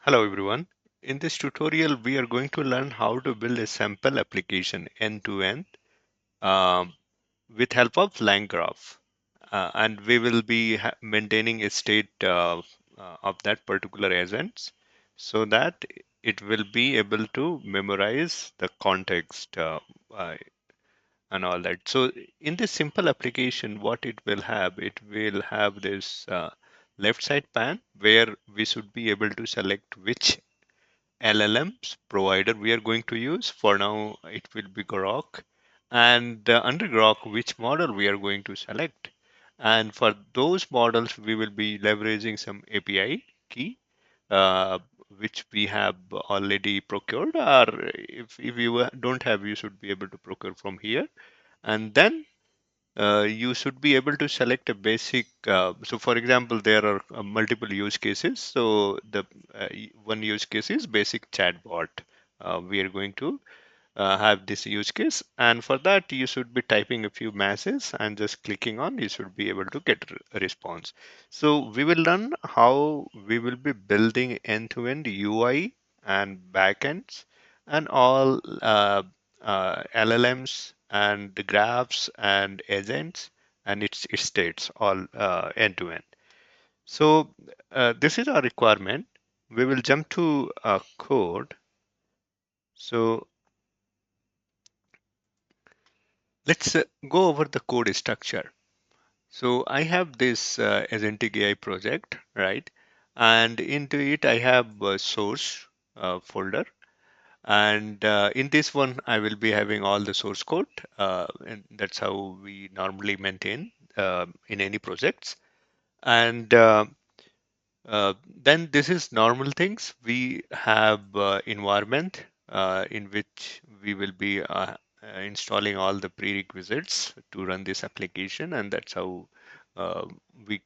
Hello everyone. In this tutorial, we are going to learn how to build a sample application end to end with help of line graph. And we will be maintaining a state of that particular agent so that it will be able to memorize the context uh, and all that. So in this simple application, what it will have this left side pan where we should be able to select which LLMs provider we are going to use. For now, it will be Grok. And under Grok, which model we are going to select. And for those models, we will be leveraging some API key, uh, which we have already procured. Or if you don't have, you should be able to procure from here. And then you should be able to select a basic. So, for example, there are multiple use cases. So, the one use case is basic chatbot. We are going to have this use case, and for that, you should be typing a few messages and just clicking on. You should be able to get a response. So, we will learn how we will be building end-to-end UI and backends and all LLMs and the graphs and agents and its states all end to end. So this is our requirement. We will jump to code. So let's go over the code structure. So I have this Agentic AI project, right? And into it I have a source folder. And in this one, I will be having all the source code, and that's how we normally maintain in any projects. And then this is normal things. We have environment in which we will be installing all the prerequisites to run this application, and that's how uh, we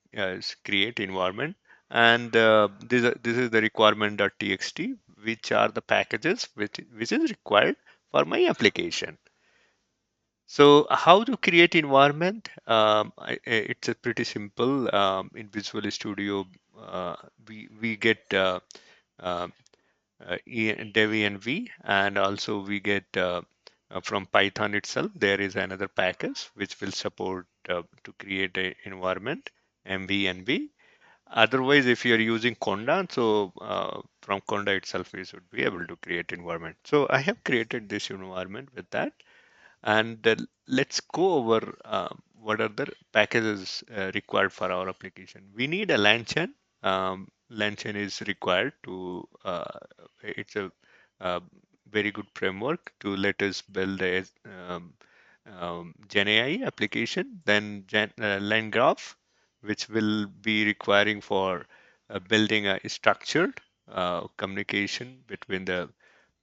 create environment. And this is the requirement.txt, which are the packages which is required for my application. So how to create environment? It's a pretty simple. In Visual Studio, we get uh, Dev env, and also we get from Python itself. There is another package which will support to create a environment mv. Otherwise, if you are using Conda, so from Conda itself, we should be able to create environment. So I have created this environment with that. And let's go over what are the packages required for our application. We need a LangChain. LangChain is required to, it's a, uh very good framework to let us build a Gen AI application. Then LangGraph, which will be requiring for building a structured communication between the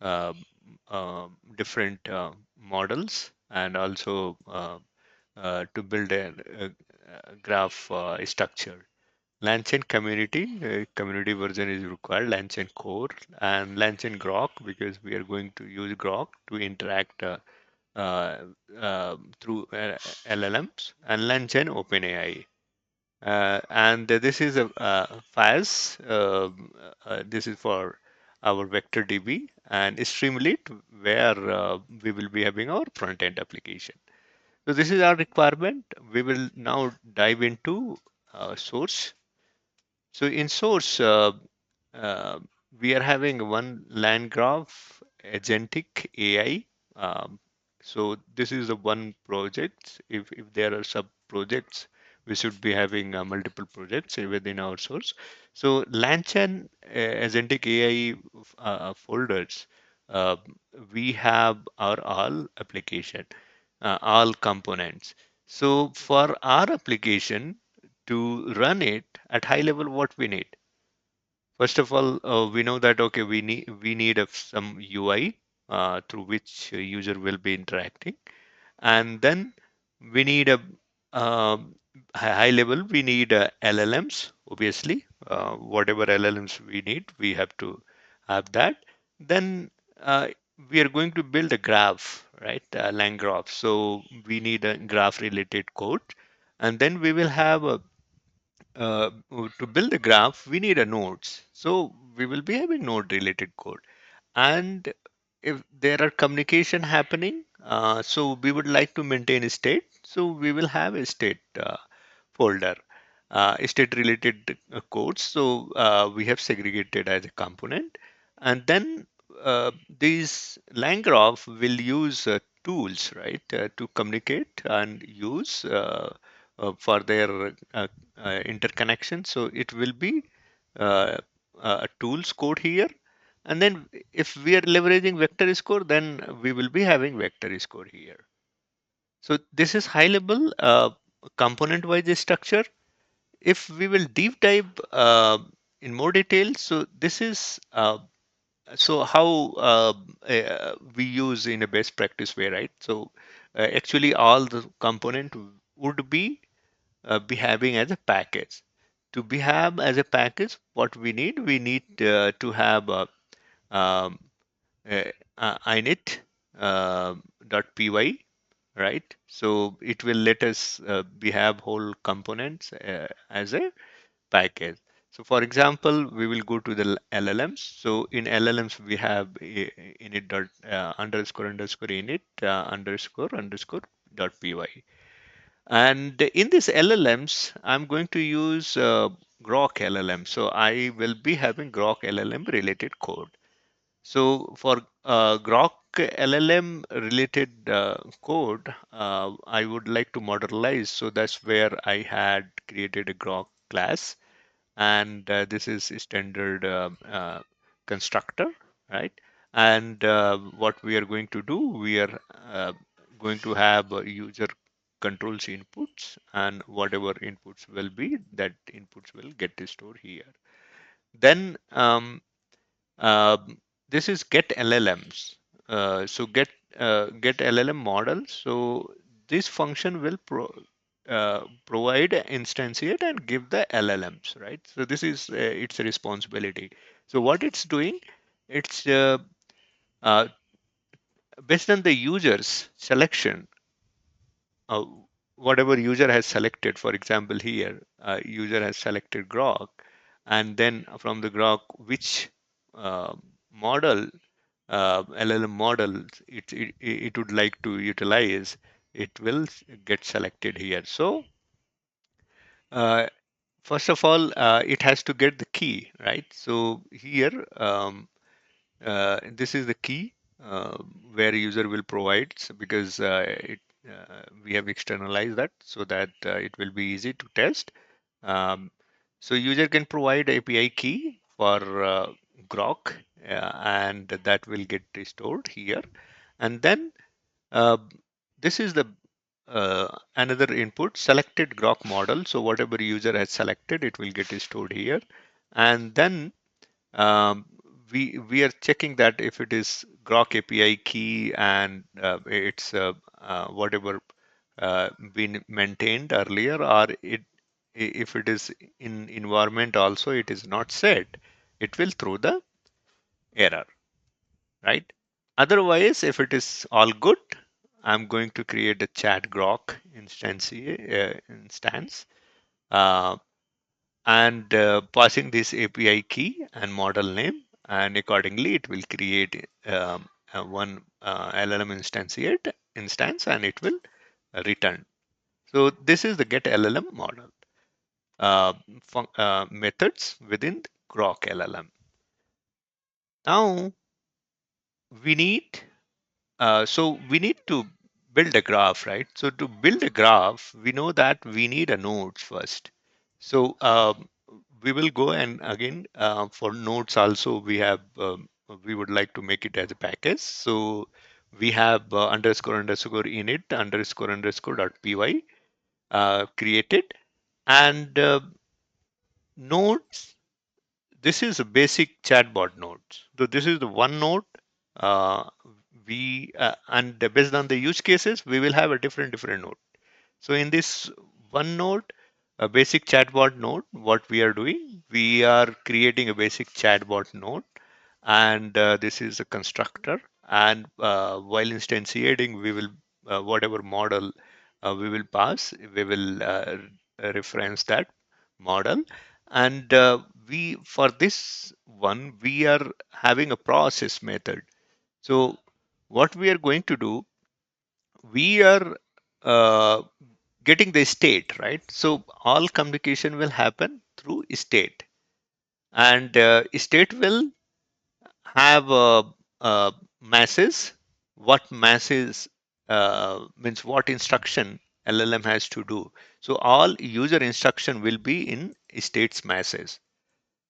uh, different models, and also to build a graph structure. LangChain community version is required, LangChain core and LangChain Grok, because we are going to use Grok to interact uh, through LLMs, and LangChain OpenAI. And this is a FAS. This is for our vector DB, and Streamlit, where we will be having our front end application. So this is our requirement. We will now dive into source. So in source, uh, we are having one land graph, Agentic AI. Um, so this is the one project. If there are sub projects, we should be having multiple projects within our source. So Lanchan Agentic AI folders, uh, we have our all application, all components. So for our application to run it at high level, what we need? First of all, we know that okay, we need some UI through which a user will be interacting, and then we need a high level. We need LLMs, obviously. Whatever LLMs we need, we have to have that. Then uh, we are going to build a graph, right? Line graph. So we need a graph related code, and then we will have to build the graph, we need a nodes. So we will be having node related code. And if there are communication happening, so we would like to maintain a state. So we will have a state folder, state related codes. So we have segregated as a component. And then these line graph will use tools, right, to communicate and use for their interconnection. So it will be uh, a tools code here. And then if we are leveraging vector score, then we will be having vector score here. So this is high level component wise structure. If we will deep dive in more detail, so this is so how we use in a best practice way, right? So actually all the component would be having as a package. To be have as a package, what we need to have um, uh, init .py, right? So it will let us we have whole components as a package. So for example, we will go to the LLMs. So in LLMs, we have init dot underscore underscore init underscore underscore dot py. And in this LLMs, I'm going to use Grok LLM. So I will be having Grok LLM related code. So for Grok LLM related code, I would like to modelize. So that's where I had created a Grok class, and this is a standard constructor, right? And what we are going to do, we are going to have user controls inputs, and whatever inputs will be, that inputs will get stored here. Then um, this is get LLMs. So get LLM model. So this function will provide, instantiate, and give the LLMs, right? So this is its responsibility. So what it's doing, it's uh, based on the user's selection, uh, whatever user has selected. For example, here user has selected Grok, and then from the Grok, which uh, model LLM model it would like to utilize, it will get selected here. So uh, first of all, it has to get the key, right? So here, this is the key uh, where user will provide, because we have externalized that so that it will be easy to test. Um, so user can provide API key for Grok, and that will get stored here. And then uh, this is the another input, selected Grok model. So whatever user has selected, it will get stored here. And then um, we are checking that if it is Grok API key, and it's whatever been maintained earlier, or if it is in environment also it is not set, it will throw the error, right? Otherwise, if it is all good, I'm going to create a chat grok instance, uh, and passing this API key and model name, and accordingly it will create one LLM instance, and it will return. So this is the get LLM model methods within the grok LLM. Now we need so we need to build a graph, right? So to build a graph, we know that we need a nodes first. So we will go, and again for nodes also we would like to make it as a package. So we have underscore underscore init underscore underscore dot py created, and nodes, this is a basic chatbot node. So this is the one node. Uh, we and based on the use cases, we will have a different node. So in this one node, a basic chatbot node, what we are doing, we are creating a basic chatbot node, and this is a constructor. And while instantiating, we will whatever model we will pass, we will reference that model. And we for this one, we are having a process method. So what we are going to do, we are uh, getting the state, right? So all communication will happen through state, and state will have masses. What masses means what instruction LLM has to do. So all user instruction will be in states masses.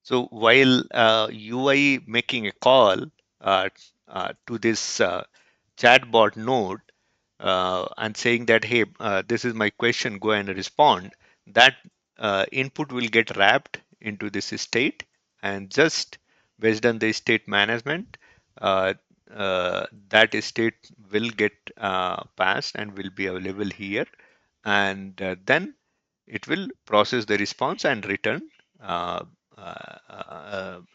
So while UI making a call uh, to this chatbot node and saying that, hey, this is my question, go and respond, that input will get wrapped into this state, and just based on the state management, uh, that state will get passed and will be available here. And then it will process the response and uh,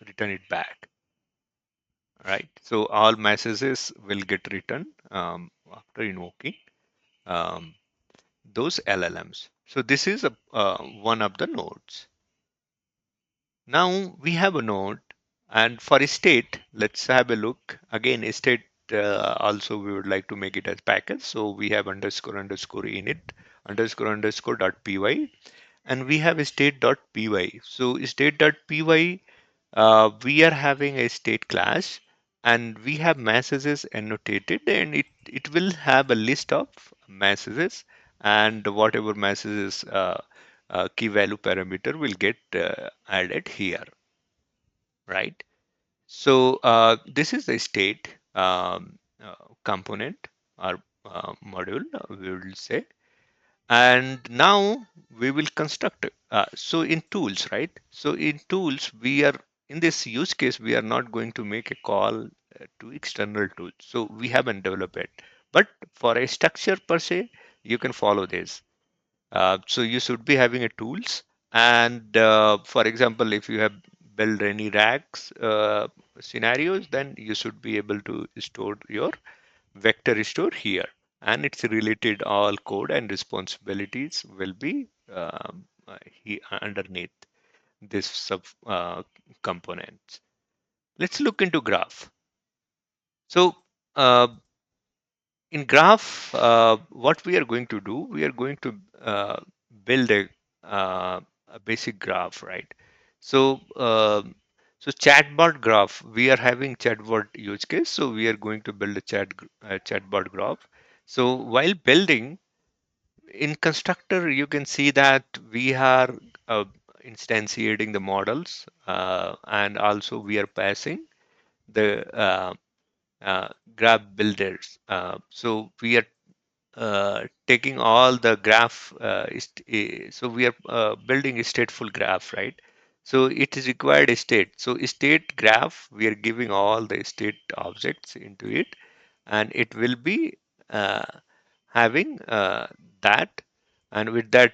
return it back, right? So all messages will get returned after invoking um, those LLMs. So this is one of the nodes. Now we have a node, and for state, let's have a look. Again, state also we would like to make it as package. So we have underscore underscore init underscore underscore dot py, and we have a state.py. So state.py, we are having a state class, and we have messages annotated, and it will have a list of messages, and whatever messages key value parameter will get added here, right? So this is the state component or module, we will say. And now we will construct so in tools, right? So in tools, we are in this use case, we are not going to make a call to external tools, so we haven't developed it. But for a structure per se, you can follow this. So you should be having a tools, and for example, if you have built any racks scenarios, then you should be able to store your vector store here, and it's related all code and responsibilities will be underneath this sub components. Let's look into graph. So uh, in graph, what we are going to do, we are going to build a basic graph, right? So so chatbot graph, we are having chatbot use case, so we are going to build a chatbot graph. So while building in constructor, you can see that we are uh, instantiating the models, and also we are passing the graph builders. So we are taking all the graph, so we are building a stateful graph, right? So it is required a state. So state graph, we are giving all the state objects into it, and it will be uh, having that. And with that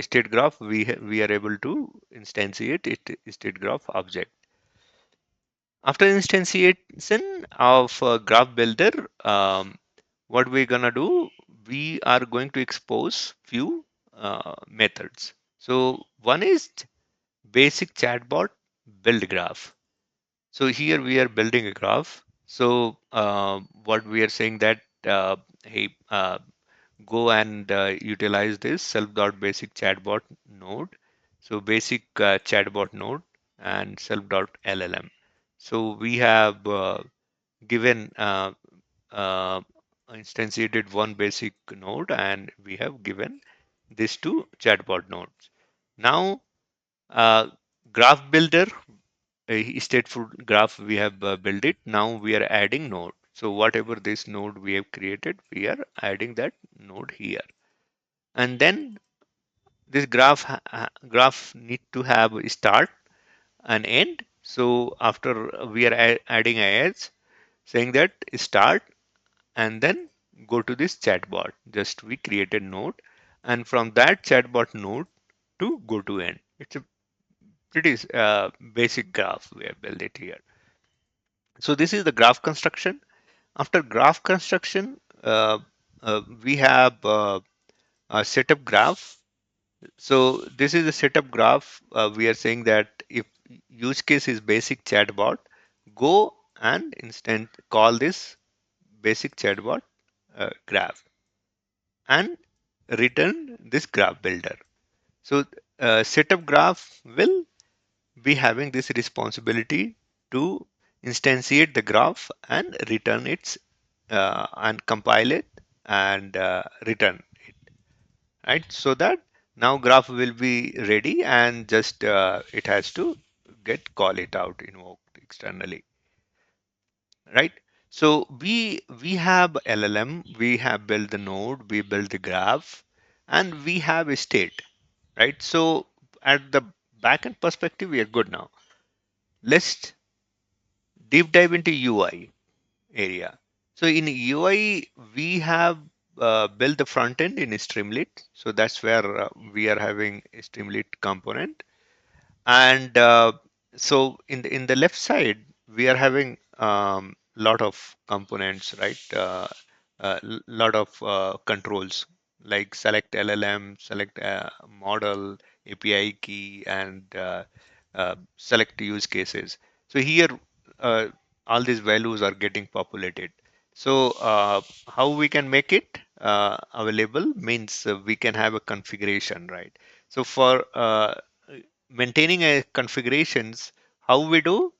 state graph, we are able to instantiate it state graph object. After instantiation of graph builder, what we're gonna do, we are going to expose few methods. So one is basic chatbot build graph. So here we are building a graph. So what we are saying that, hey, go and utilize this self.basic chatbot node. So basic chatbot node and self.llm. So we have given uh, instantiated one basic node, and we have given these two chatbot nodes. Now, uh, graph builder, a stateful graph, we have built it. Now we are adding node. So whatever this node we have created, we are adding that node here. And then this graph need to have a start and end. So after we are adding a edge, saying that start, and then go to this chatbot. Just we create a node, and from that chatbot node to go to end. It's a pretty basic graph we have built it here. So this is the graph construction. After graph construction, we have a setup graph. So this is a setup graph. We are saying that if use case is basic chatbot, go and instant call this basic chatbot graph and return this graph builder. So setup graph will be having this responsibility to instantiate the graph and return its and compile it and return it, right? So that now graph will be ready and just it has to get call it out invoked externally, right? So we have LLM, we have built the node, we built the graph, and we have a state, right? So at the backend perspective, we are good now. Let's deep dive into UI area. So in UI, we have built the front end in Streamlit. So that's where we are having a Streamlit component. And so in the left side, we are having lot of components, right? Lot of controls like select LLM, select model, API key, and select use cases. So here, uh, all these values are getting populated. So how we can make it available means we can have a configuration, right? So for maintaining a configurations, how we do?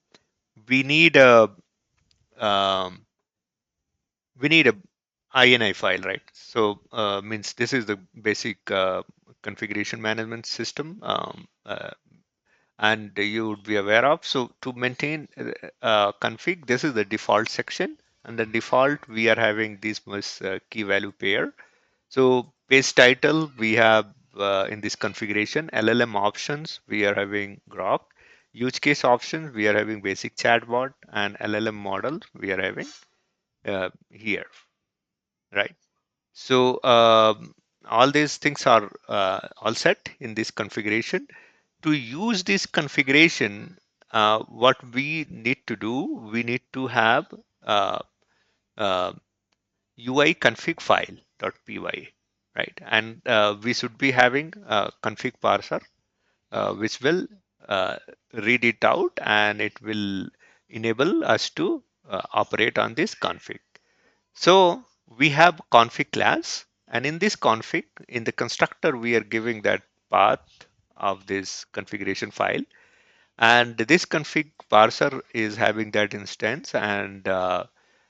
We need a um, we need a ini file, right? So means this is the basic configuration management system, and you would be aware of. So to maintain config, this is the default section, and the default we are having this was key value pair. So page title we have in this configuration, LLM options we are having Grok, use case options we are having basic chatbot, and LLM model we are having here, right? So all these things are all set in this configuration. To use this configuration, what we need to do, we need to have uh, uh, UI config file.py, right? And we should be having a config parser, which will uh, read it out and it will enable us to operate on this config. So we have config class, and in this config, in the constructor, we are giving that path of this configuration file, and this config parser is having that instance, and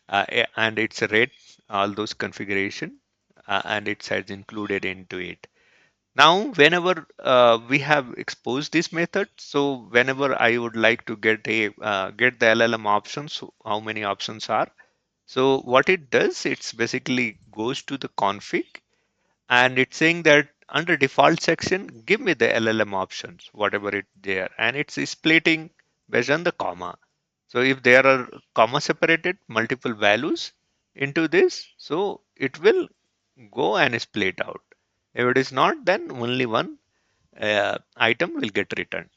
it's read all those configuration, and it has included into it. Now, whenever we have exposed this method, so whenever I would like to get the LLM options, how many options are. So what it does, it's basically goes to the config and it's saying that under default section, give me the LLM options, whatever it there, and it's splitting based on the comma. So if there are comma separated multiple values into this, so it will go and split out. If it is not, then only one item will get returned.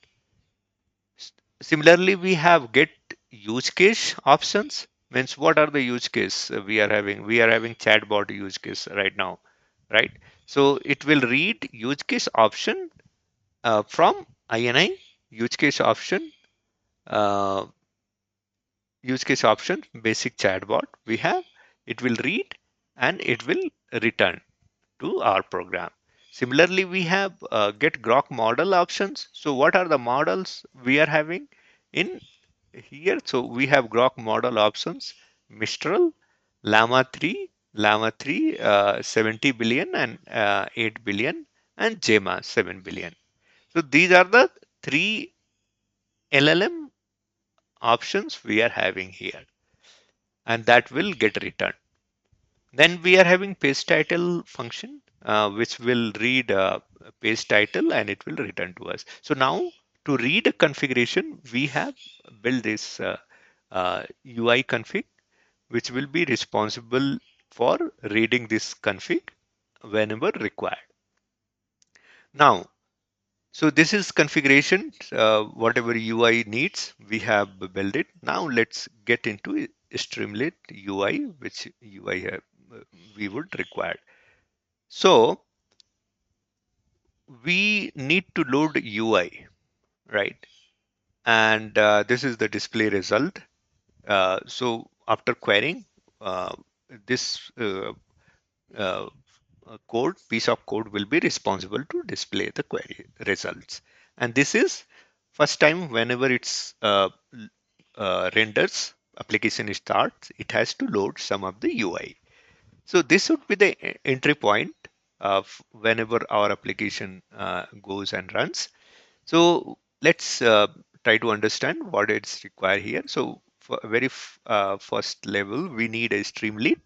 Similarly, we have get use case options. Means what are the use case we are having? We are having chatbot use case right now, right? So it will read use case option from INI use case option, uh, use case option, basic chatbot we have. It will read and it will return to our program. Similarly, we have get grok model options. So what are the models we are having in here? So we have grok model options, Mistral, Llama 3, Llama 3 70 billion and 8 billion, and Gemma 7 billion. So these are the three LLM options we are having here, and that will get returned. Then we are having page title function, which will read page title and it will return to us. So now to read a configuration, we have built this UI config, which will be responsible for reading this config whenever required. Now, so this is configuration, whatever UI needs, we have built it. Now let's get into Streamlit UI, which UI we would require. So we need to load UI, right? And this is the display result. So after querying, this piece of code will be responsible to display the query results. And this is first time whenever it's renders, application starts, it has to load some of the UI. So this would be the entry point of whenever our application goes and runs. So let's try to understand what it's required here. So for very first level, we need a Streamlit,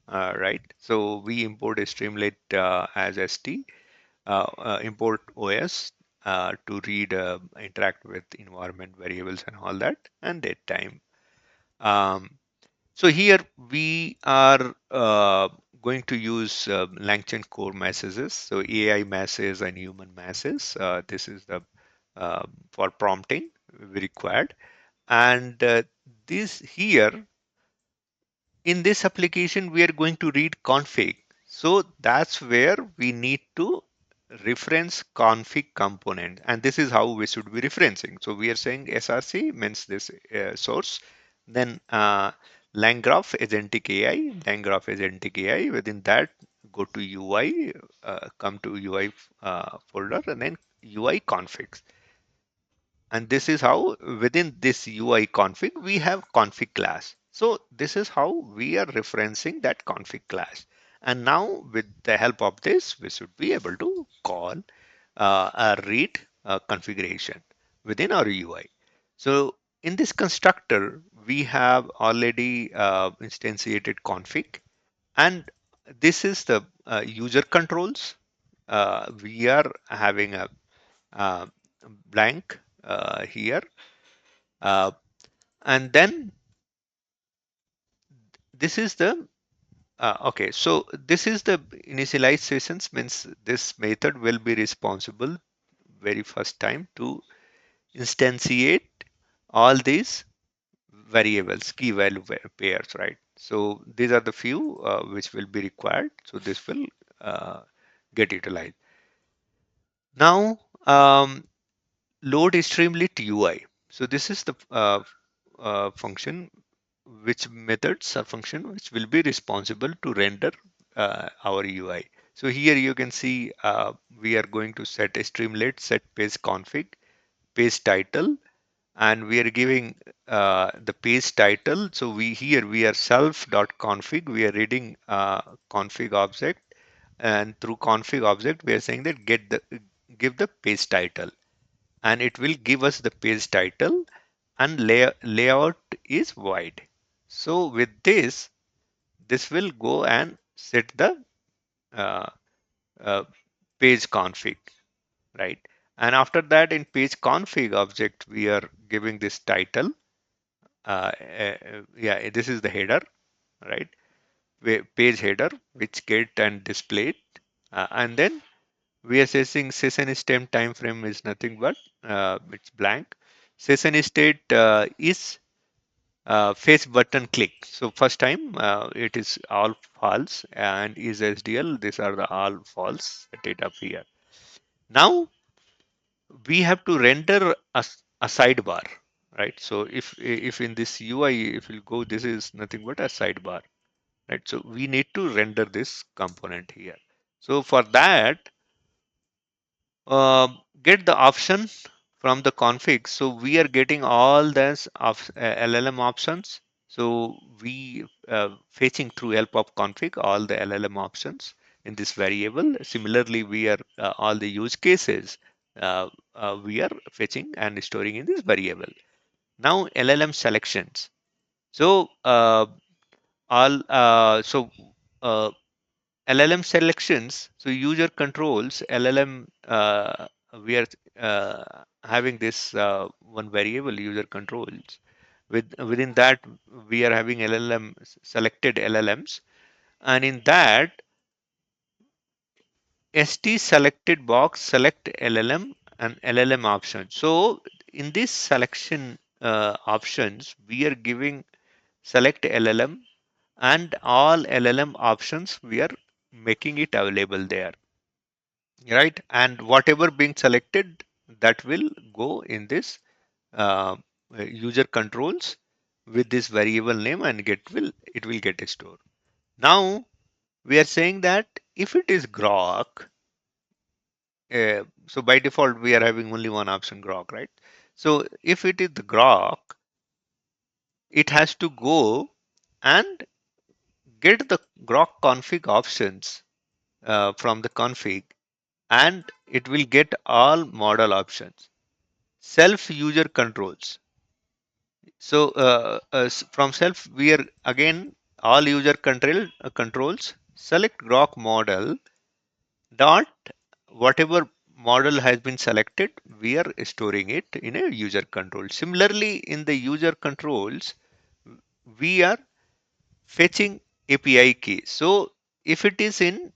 right? So we import a Streamlit as ST, import OS to read, interact with environment variables and all that, and date time. Um, so here we are going to use LangChain core messages. So AI messages and human messages. This is the for prompting we required. And this here in this application, we are going to read config. So that's where we need to reference config component. And this is how we should be referencing. So we are saying SRC means this source. Then LangGraph Agentic AI, LangGraph Agentic AI. Within that, go to UI, come to UI folder, and then UI configs. And this is how within this UI config, we have config class. So this is how we are referencing that config class. And now with the help of this, we should be able to call a read configuration within our UI. So in this constructor, we have already instantiated config, and this is the user controls. We are having a uh, blank here. Uh, and then this is the okay, so this is the initialize sessions means this method will be responsible very first time to instantiate all these variables, key value pairs, right? So these are the few which will be required. So this will uh, get utilized. Now, load Streamlit UI. So this is the function which methods or function which will be responsible to render our UI. So here you can see we are going to set a Streamlit set page config, page title, and we are giving the page title. So we are self.config. We are reading config object, and through config object we are saying that give the page title, and it will give us the page title, and layout is wide. So with this will go and set the uh, uh, page config, right? And after that, in page config object, we are giving this title. Yeah, this is the header, right? Page header, which get and displayed, and then we are saying session stem time frame is nothing but it's blank. Session state is face button click. So first time it is all false, and is SDL. These are the all false. Set it up here. Now we have to render a sidebar, right? So if in this UI, if you go, this is nothing but a sidebar, right? So we need to render this component here. So for that, get the option from the config. So we are getting all this of LLM options. So we fetching through help of config all the LLM options in this variable. Similarly, we are all the use cases we are fetching and storing in this variable. Now LLM selections. So all uh, LLM selections, so user controls LLM, we are having this one variable user controls. Within that, we are having LLM selected LLMs, and in that ST selected box select LLM and LLM option. So in this selection options, we are giving select LLM, and all LLM options we are making it available there. right? And whatever being selected, that will go in this uh, user controls with this variable name, and it will get stored. Now we are saying that if it is grok, so by default we are having only one option, grok, right? So if it is the grok, it has to go and get the grok config options from the config, and it will get all model options, self user controls. So from self, we are again all user controls. Select grok model dot whatever model has been selected. We are storing it in a user control. Similarly, in the user controls, we are fetching API key. So if it is in,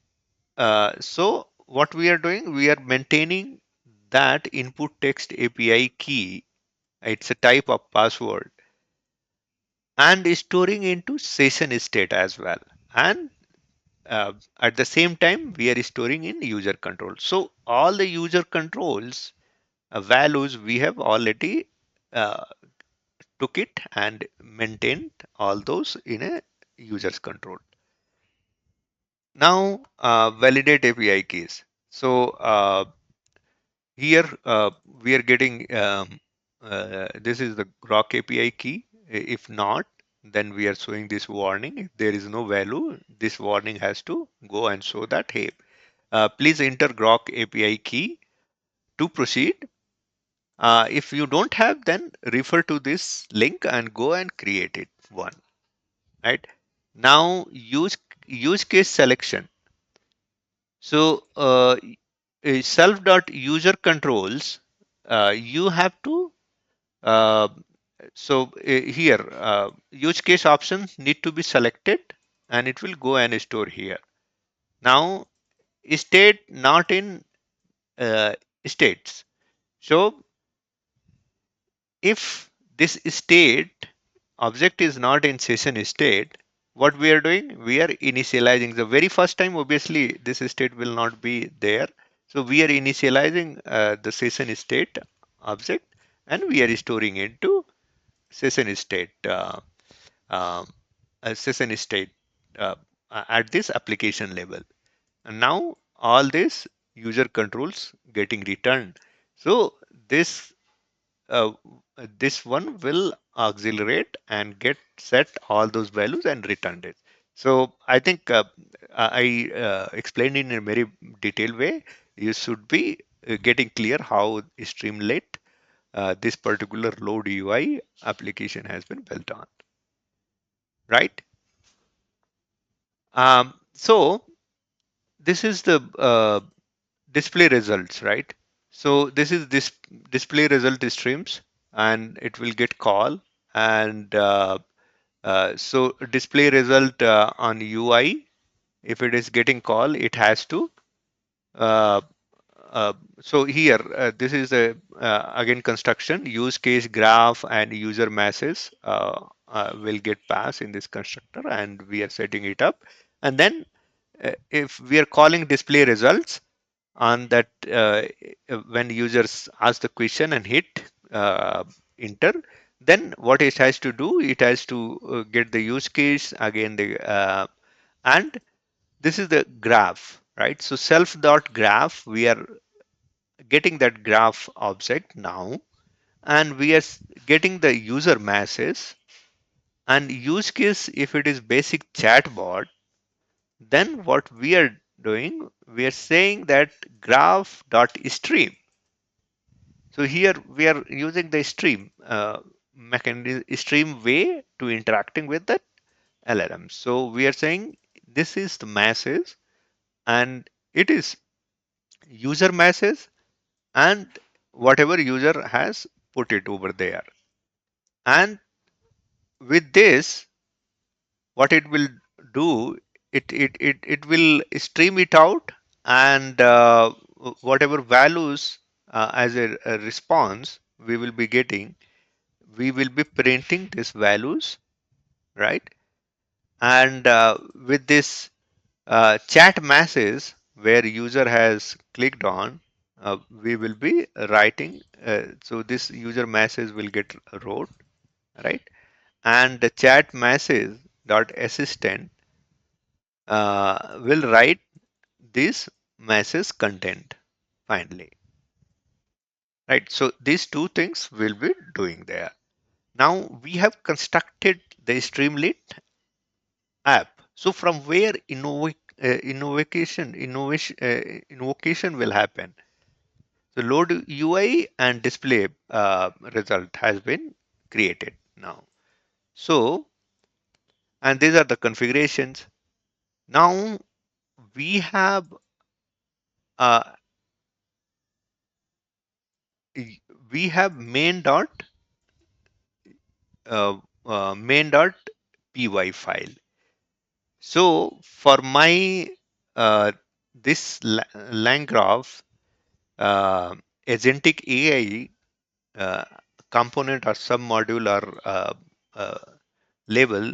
so what we are doing, we are maintaining that input text API key. It's a type of password, and storing into session state as well. And at the same time, we are storing in user control. So all the user controls values we have already uh, took it and maintained all those in a user's control. Now validate API keys. So here we are getting this is the grok API key. If not, then we are showing this warning. If there is no value, this warning has to go and show that, hey, please enter grok API key to proceed. If you don't have, then refer to this link and go and create it one. Right now, use case selection. So self dot user controls. You have to uh, here use case options need to be selected, and it will go and store here. Now state not in uh, states. So if this state object is not in session state, what we are doing, we are initializing the very first time. Obviously this state will not be there, so we are initializing the session state object, and we are storing into session state um, session state uh, at this application level. And now all this user controls getting returned. So this uh, this one will accelerate and get set all those values and return it. So I think I explained in a very detailed way. You should be getting clear how Streamlit, this particular load UI application has been built on, right? So this is the display results, right? So this display result streams, and it will get call, and so display result on UI. If it is getting call, it has to uh, so here this is a again construction use case graph, and user masses will get passed in this constructor, and we are setting it up. And then if we are calling display results on that, when users ask the question and hit enter, then what it has to do, it has to get the use case again, the and this is the graph, right? So self dot graph, we are getting that graph object now, and we are getting the user masses. And use case, if it is basic chatbot, then what we are doing, we are saying that graph dot stream. So here we are using the stream mechanism, stream way to interacting with the LLM. So we are saying this is the masses, and it is user masses, and whatever user has put it over there. And with this, what it will do, it will stream it out, and whatever values as a response we will be getting, we will be printing these values, right? And with this chat masses, where user has clicked on, we will be writing. So this user message will get wrote, right? And the chat message dot assistant will write this message content finally, right? So these two things will be doing there. Now we have constructed the Streamlit app. So from where invocation will happen. So load UI and display result has been created now. So, and these are the configurations. Now we have uh, we have uh, main dot py file. So for my this lang graph agentic AI component or sub module or uh, label,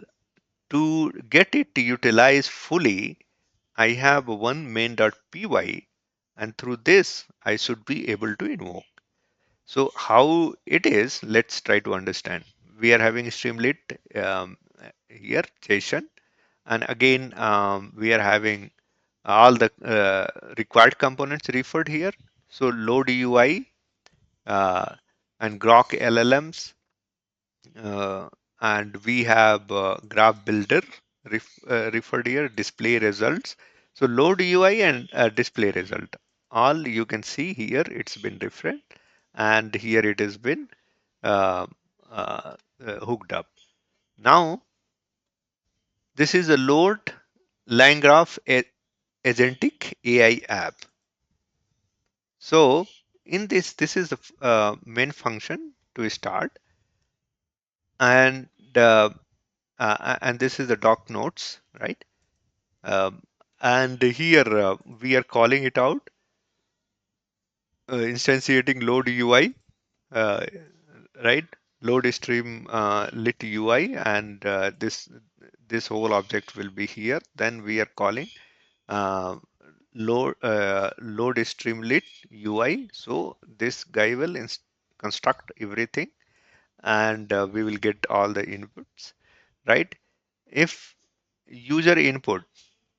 to get it to utilize fully, I have one main.py, and through this I should be able to invoke. So how it is, let's try to understand. We are having Streamlit here, JSON, and again we are having all the required components referred here. So load UI uh, and Grok LLMs, uh, and we have graph builder referred here, display results. So load UI and display result, all you can see here, it's been different, and here it has been uh, hooked up. Now this is a load line graph agentic AI app. So in this is the main function to start, and uh, and this is the doc notes, right? Um, and here we are calling it out, instantiating load UI, uh, right? Load stream lit UI, and this whole object will be here. Then we are calling uh, load stream lit UI. So this guy will construct everything, and we will get all the inputs, right? If user input,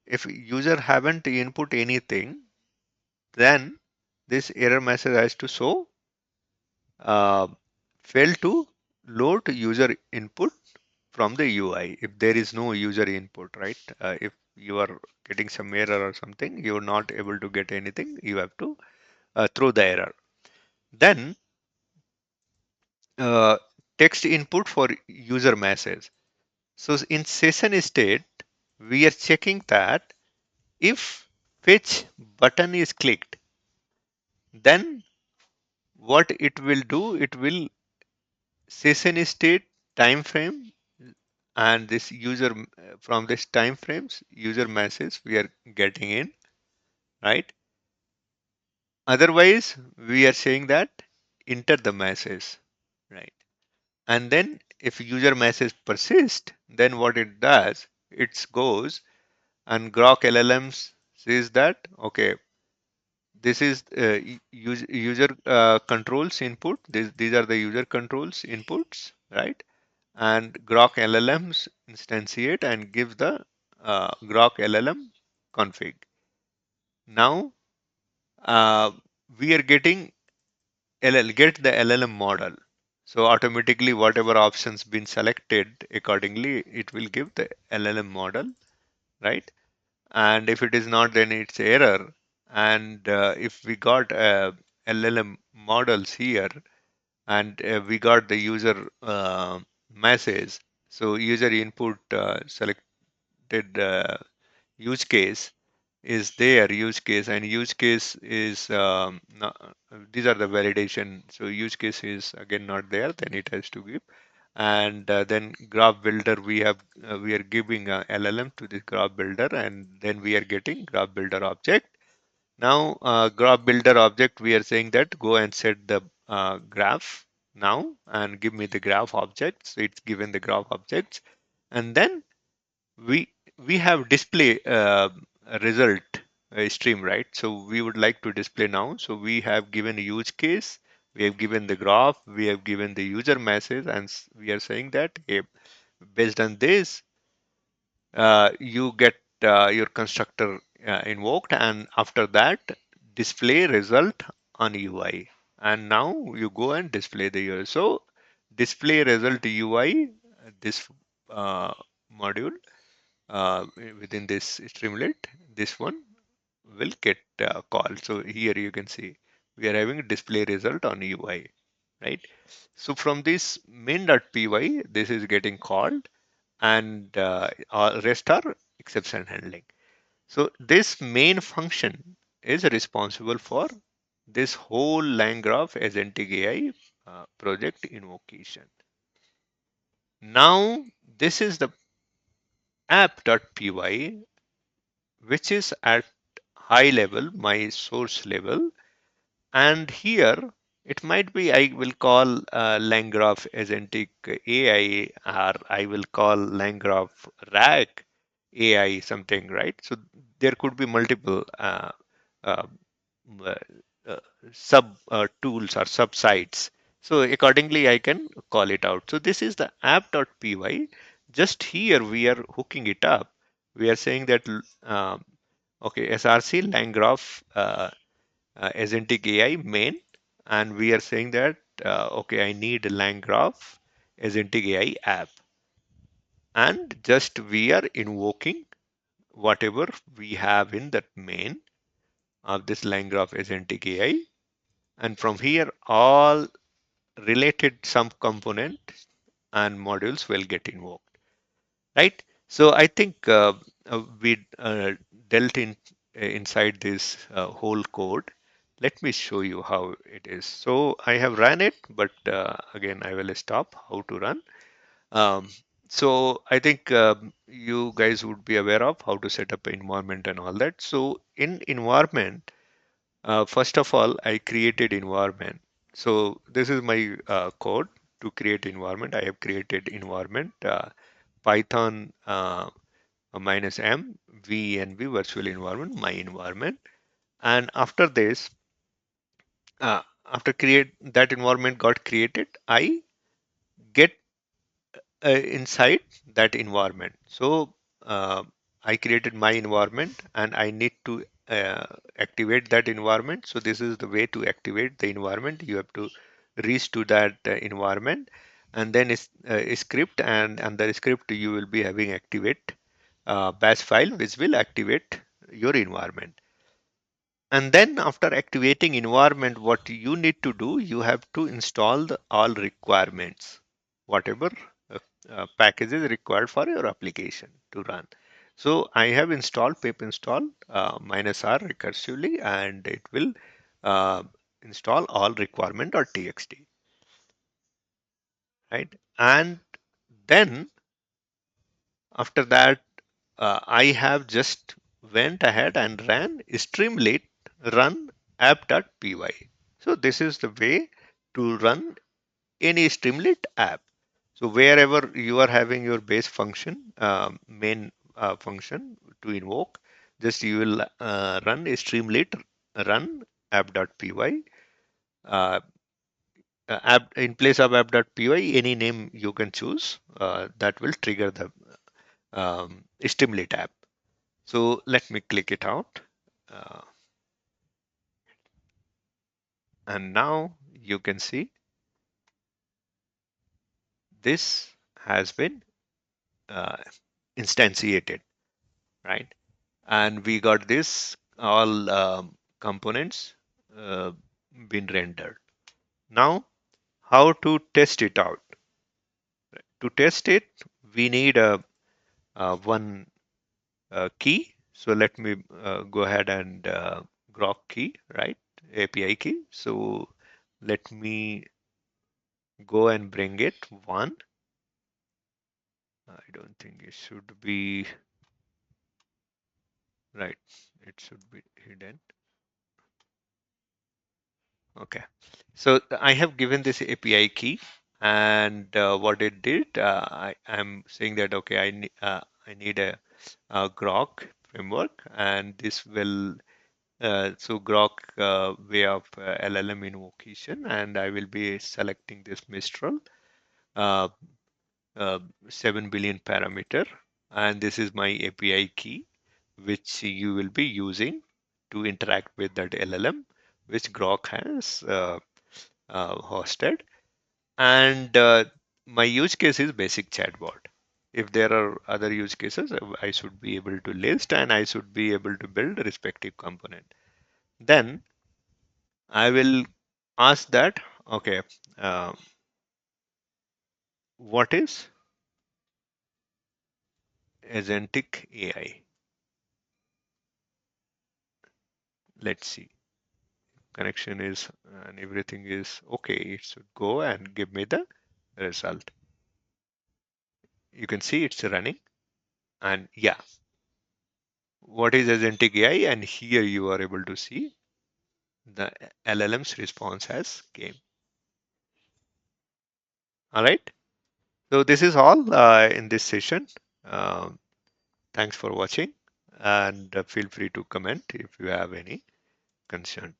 if user haven't input anything, then this error message has to show uh, fail to load user input from the UI if there is no user input, right? If you are getting some error or something, you're not able to get anything, you have to throw the error. Then uh, text input for user message. So in session state, we are checking that if fetch button is clicked, then what it will do, it will session state time frame, and this user from this time frames user message we are getting in, right? Otherwise we are saying that enter the message, right? And then if user message persists, then what it does, it goes and Grok LLMs says that okay, this is user controls input. These are the user controls inputs, right? And Grok LLMs instantiate and give the Grok LLM config. Now we are getting get the LLM model. So automatically whatever options been selected accordingly, it will give the LLM model, right? And if it is not, then it's error. And if we got LLM models here, and we got the user message, so user input selected use case is there, use case, and use case is not, these are the validation, so use case is again not there, then it has to give. And then graph builder, we are giving a LLM to this graph builder, and then we are getting graph builder object. Now graph builder object, we are saying that go and set the graph now and give me the graph object. So it's given the graph objects, and then we we have display result. stream, right? So we would like to display now. So we have given a use case, we have given the graph, we have given the user message, and we are saying that based on this, you get your constructor invoked, and after that, display result on UI. And now you go and display the UI. So display result UI, this uh, module within this Streamlit, this one will get called. So here you can see we are having a display result on UI, right? So from this main.py, this is getting called, and all rest are exception handling. So this main function is responsible for this whole line graph agentic AI project invocation. Now this is the app.py, which is at high level, my source level. And here it might be I will call LangGraph Agentic AI, or I will call LangGraph RAG AI something, right? So there could be multiple uh, uh, uh, sub tools or sub sites. So accordingly, I can call it out. So this is the app.py. Just here we are hooking it up. We are saying that okay, SRC LangGraph agentic AI main, and we are saying that okay, I need a LangGraph agentic AI app, and just we are invoking whatever we have in that main of this LangGraph agentic AI, and from here all related sub components and modules will get invoked, right? So I think we dealt inside this whole code. Let me show you how it is. So I have run it, but again, I will stop how to run. Um, so I think you guys would be aware of how to set up environment and all that. So in environment, first of all, I created environment. So this is my code to create environment. I have created environment Python minus m venv virtual environment, my environment. And after this, after create that environment got created, I get inside that environment. So I created my environment, and I need to activate that environment. So this is the way to activate the environment. You have to reach to that environment, and then it's a script, and under script you will be having activate bash file, which will activate your environment. And then after activating environment, what you need to do, you have to install the all requirements, whatever package is required for your application to run. So I have installed pip install minus r recursively, and it will uh, install all requirement or txt, right? And then after that, I have just went ahead and ran Streamlit run app.py. So this is the way to run any Streamlit app. So wherever you are having your base function, main function to invoke, just you will run a Streamlit run app.py. Uh, app in place of app.py, any name you can choose that will trigger the Streamlit app. So let me click it out. Uh, and now you can see this has been uh, instantiated, right? And we got this all components uh, been rendered. Now, how to test it out? To test it, we need a one key. So let me go ahead and grok key, right? API key. So let me go and bring it one. I don't think it should be right. It should be hidden. Okay. So I have given this API key, and what it did, I'm saying that okay, I need a grok framework, and this will so Grok way of LLM invocation, and I will be selecting this Mistral uh, uh, 7 billion parameter, and this is my API key, which you will be using to interact with that LLM, which Grok has hosted. And my use case is basic chatbot. If there are other use cases, I should be able to list and I should be able to build a respective component. Then I will ask that, okay, uh, what is agentic AI? Let's see. Connection is and everything is okay. It should go and give me the result. You can see it's running. And yeah, what is agentic AI? And here you are able to see the LLM's response has came. All right. So this is all in this session. Um, Thanks for watching, and feel free to comment if you have any concern.